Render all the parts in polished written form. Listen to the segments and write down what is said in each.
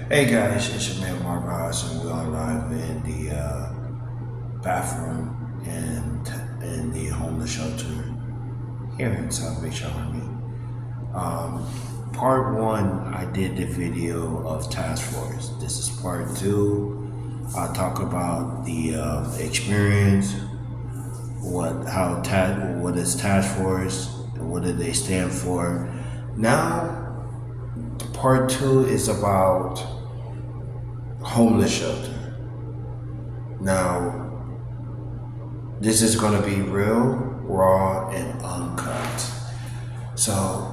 Hey guys, it's your man Mark Haas, and we're on live in the bathroom and in the homeless shelter here in Salvation Army. Part one, I did the video of Task Force. This is part two. I'll talk about the experience, what is Task Force, and what do they stand for. Now, part two is about homeless shelter. Now, this is going to be real, raw, and uncut. So,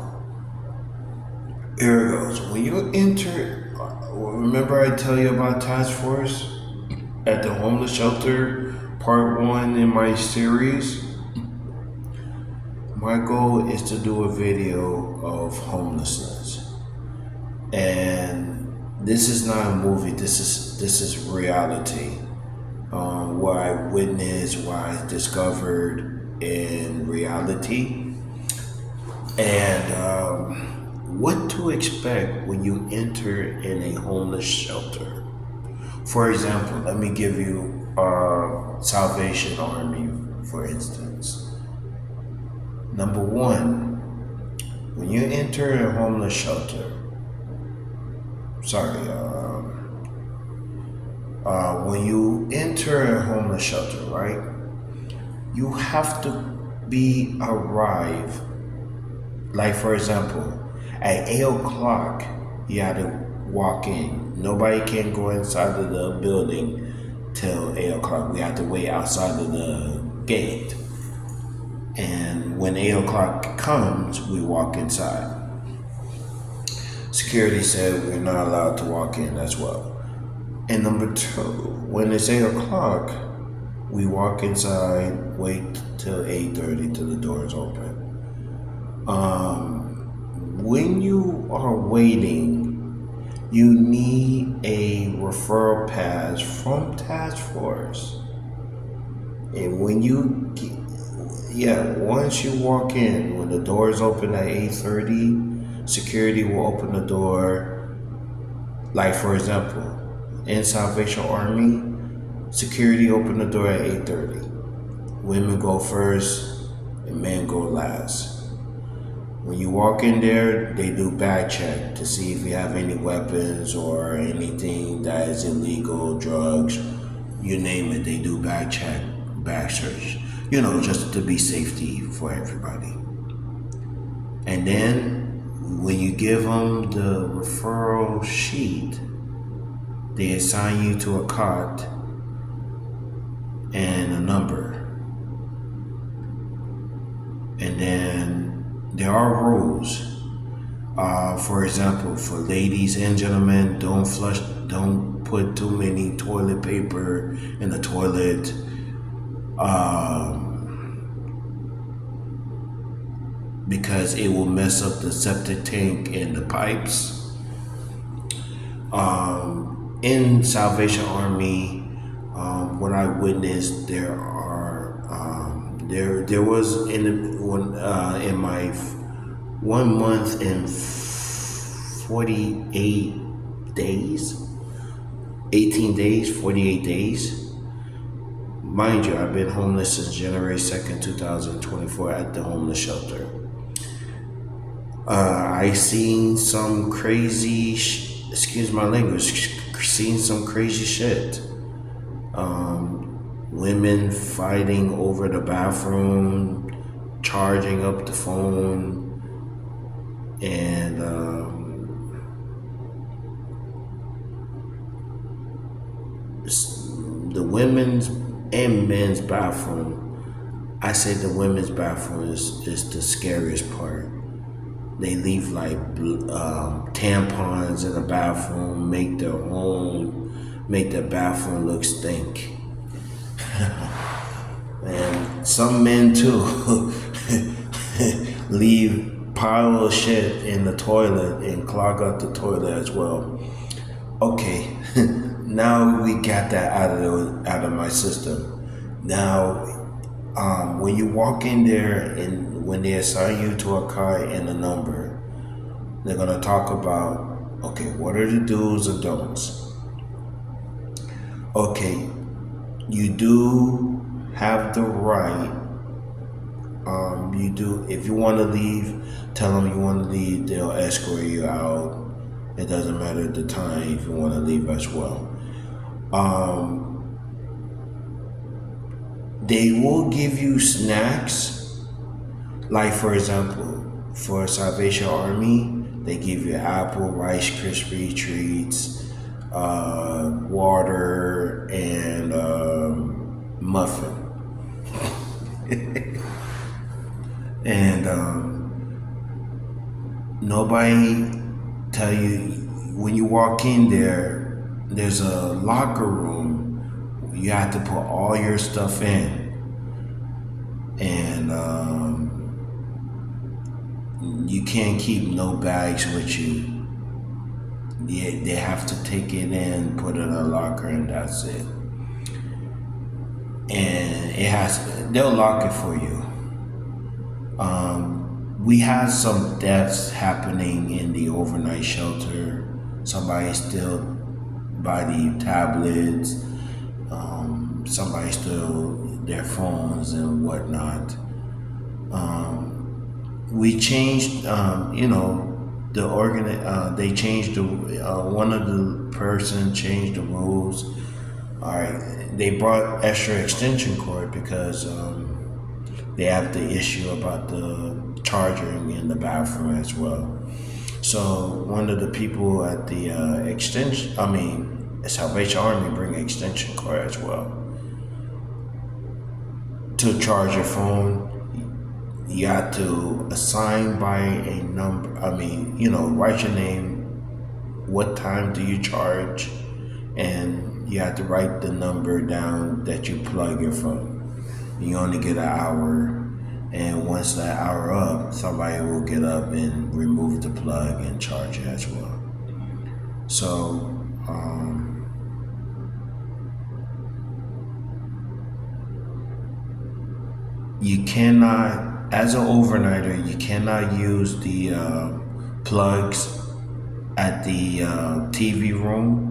here it goes. When you enter, remember I tell you about Task Force at the homeless shelter, part one in my series? My goal is to do a video of homelessness. And this is not a movie, this is reality. What I witnessed, what I discovered in reality, and what to expect when you enter in a homeless shelter. For example, let me give you Salvation Army, for instance. Number one, when you enter a homeless shelter, sorry, when you enter a homeless shelter, right, you have to be arrived. Like, for example, at 8 o'clock, you had to walk in. Nobody can go inside of the building till 8 o'clock. We have to wait outside of the gate. And when 8 o'clock comes, we walk inside. Security said we're not allowed to walk in as well. And number two, when it's 8 o'clock, we walk inside, wait till 8:30 till the doors open. When you are waiting, you need a referral pass from Task Force. And when you once you walk in, when the doors open at 8:30, security will open the door. Like, for example, in Salvation Army, security open the door at 8:30. Women go first and men go last. When you walk in there, they do bag check to see if you have any weapons or anything that is illegal, drugs, you name it. They do bag check, bag search, just to be safety for everybody. And then when you give them the referral sheet, they assign you to a cot and a number. And then there are rules. For example, for ladies and gentlemen, don't put too many toilet paper in the toilet. Because it will mess up the septic tank and the pipes. In Salvation Army, what I witnessed, there was in my 1 month and 48 days, 18 days, 48 days. Mind you, I've been homeless since January 2nd, 2024 at the homeless shelter. I seen some crazy, excuse my language, seen some crazy shit. Women fighting over the bathroom, charging up the phone, and the women's and men's bathroom. I say the women's bathroom is the scariest part. They leave like tampons in the bathroom, make their bathroom look stink. And some men too leave pile of shit in the toilet and clog up the toilet as well. Okay, now we got that out of my system. Now, when you walk in there and when they assign you to a car and a number, they're gonna talk about Okay, what are the do's and don'ts? Okay, you do have the right. You do, if you want to leave, tell them you want to leave. They'll escort you out. It doesn't matter the time if you want to leave as well. They will give you snacks, like for example, for Salvation Army, they give you apple, Rice Krispie treats, water, and muffin. And nobody tell you when you walk in there. There's a locker room. You have to put all your stuff in, and you can't keep no bags with you. Yeah, they have to take it in, put it in a locker, and that's it. And they'll lock it for you. We had some deaths happening in the overnight shelter. Somebody still by the tablets. Somebody still their phones and whatnot. We changed, the they changed the, one of the person changed the rules. All right, they brought extra extension cord because they have the issue about the charging in the bathroom as well. So one of the people at the Salvation Army bring an extension cord as well to charge your phone. You have to assign by a number. Write your name. What time do you charge? And you have to write the number down that you plug your phone. You only get an hour. And once that hour up, somebody will get up and remove the plug and charge it as well. So, you cannot, as an overnighter, you cannot use the plugs at the TV room.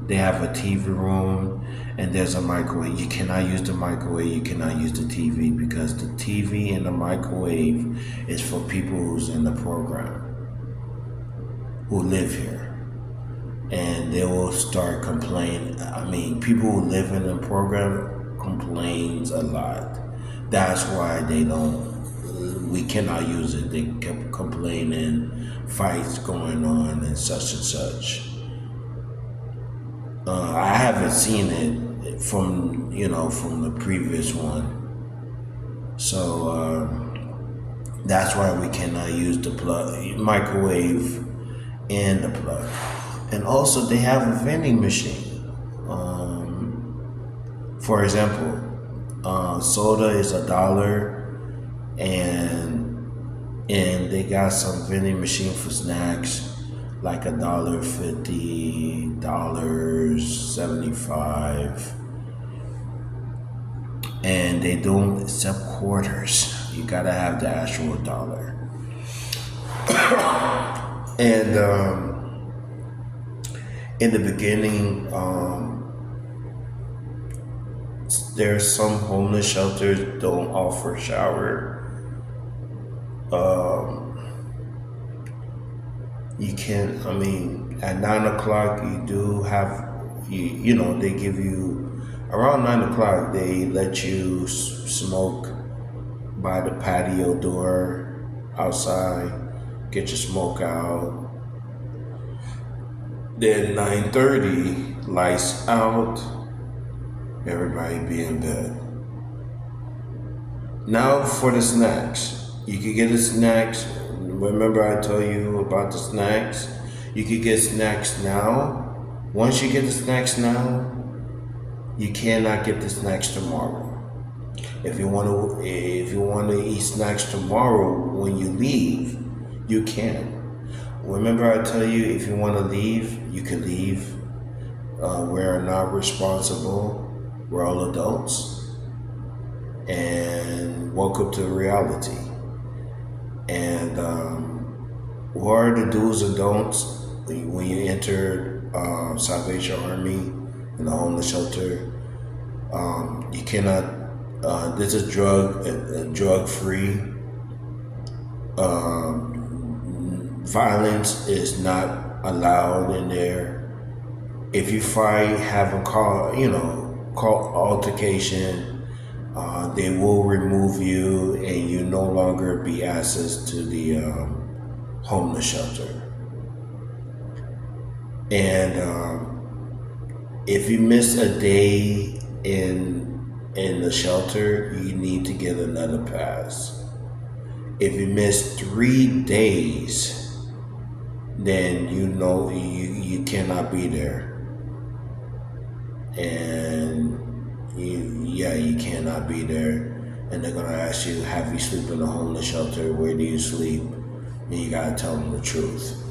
They have a TV room and there's a microwave. You cannot use the microwave, you cannot use the TV because the TV and the microwave is for people who's in the program, who live here. And they will start complaining. People who live in the program complains a lot. That's why we cannot use it. They kept complaining, fights going on and such. I haven't seen it from the previous one. So that's why we cannot use the microwave and the plug. And also they have a vending machine. For example, soda is $1, and they got some vending machine for snacks like $1.50, $1.75, and they don't accept quarters. You gotta have the actual dollar. And in the beginning, there's some homeless shelters don't offer shower. You can, at 9 o'clock you do have, they give you, around 9 o'clock they let you smoke by the patio door outside, get your smoke out. Then 9:30, lights out, everybody be in bed. Now for the snacks. You can get the snacks. Remember I told you about the snacks? You can get snacks now. Once you get the snacks now, you cannot get the snacks tomorrow. If you want to eat snacks tomorrow when you leave, you can. Remember I tell you, if you want to leave, you can leave. We're not responsible. We're all adults. And welcome to reality. And what are the do's and don'ts? when you enter Salvation Army in the homeless shelter, you cannot. This is drug free. Violence is not allowed in there. If you fight, have a call altercation, they will remove you, and you no longer be access to the homeless shelter. And if you miss a day in the shelter, you need to get another pass. If you miss 3 days, then you cannot be there. And you cannot be there. And they're gonna ask you, have you sleep in a homeless shelter? Where do you sleep? And you gotta tell them the truth.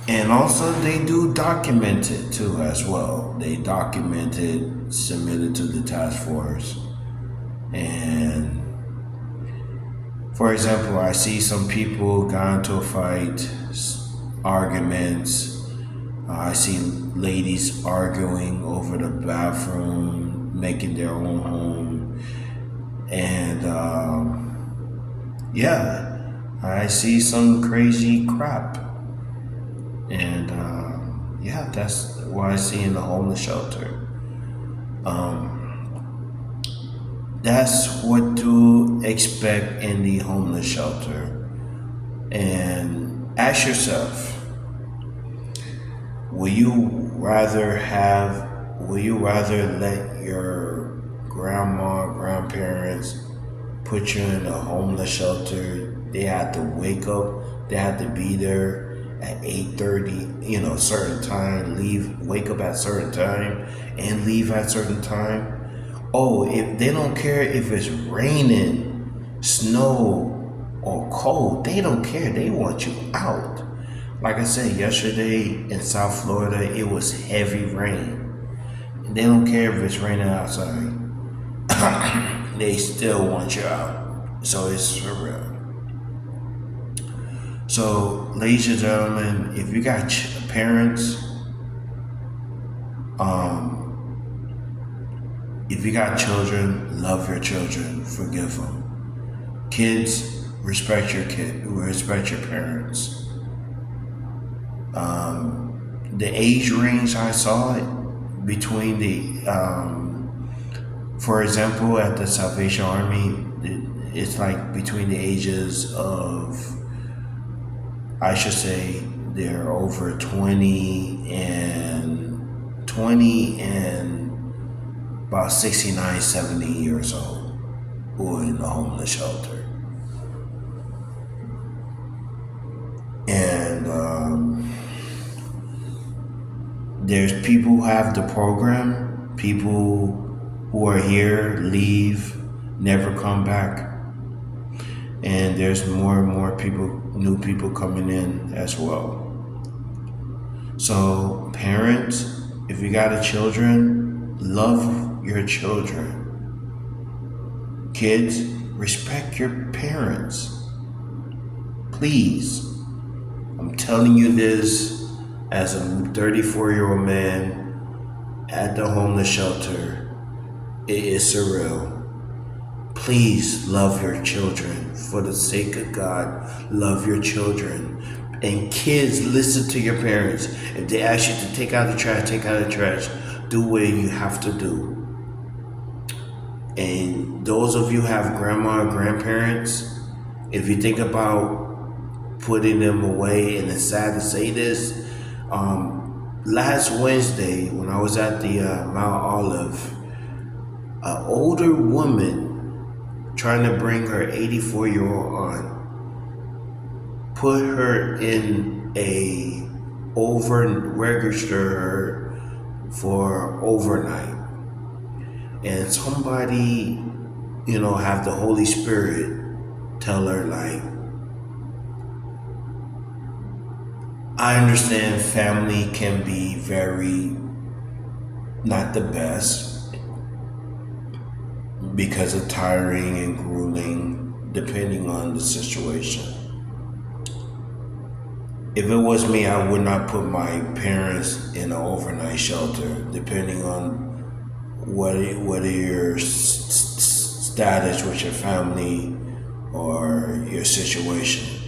And also, they do document it too as well. They document it, submit it to the task force. And for example, I see some people got into a fight, arguments. I see ladies arguing over the bathroom, making their own home. And I see some crazy crap. And that's what I see in the homeless shelter. That's what to expect in the homeless shelter. And ask yourself, will you rather let your grandparents put you in a homeless shelter? They have to wake up, they have to be there at 8:30, certain time, wake up at certain time and leave at certain time. Oh, if they don't care if it's raining, snow, or cold, they don't care. They want you out. Like I said, yesterday in South Florida, it was heavy rain. They don't care if it's raining outside. They still want you out. So it's for real. So, ladies and gentlemen, if you got parents, if you got children, love your children, forgive them. Kids, respect your parents. The age range I saw it between for example, at the Salvation Army, it's like between the ages of, I should say, they're over 20 and about 69, 70 years old who are in the homeless shelter. And there's people who have the program, people who are here, leave, never come back. And there's more and more new people coming in as well. So parents, if you got children, love your children. Kids, respect your parents. Please. I'm telling you this as a 34-year-old man at the homeless shelter. It is surreal. Please love your children. For the sake of God, love your children. And kids, listen to your parents. If they ask you to take out the trash, take out the trash. Do what you have to do. And those of you who have grandma or grandparents, if you think about putting them away, and it's sad to say this, last Wednesday when I was at the Mount Olive, an older woman trying to bring her 84-year-old aunt, put her in a register her for overnight. And somebody, have the Holy Spirit tell her, like, I understand family can be very not the best because of tiring and grueling, depending on the situation. If it was me, I would not put my parents in an overnight shelter, depending on what your status with your family or your situation.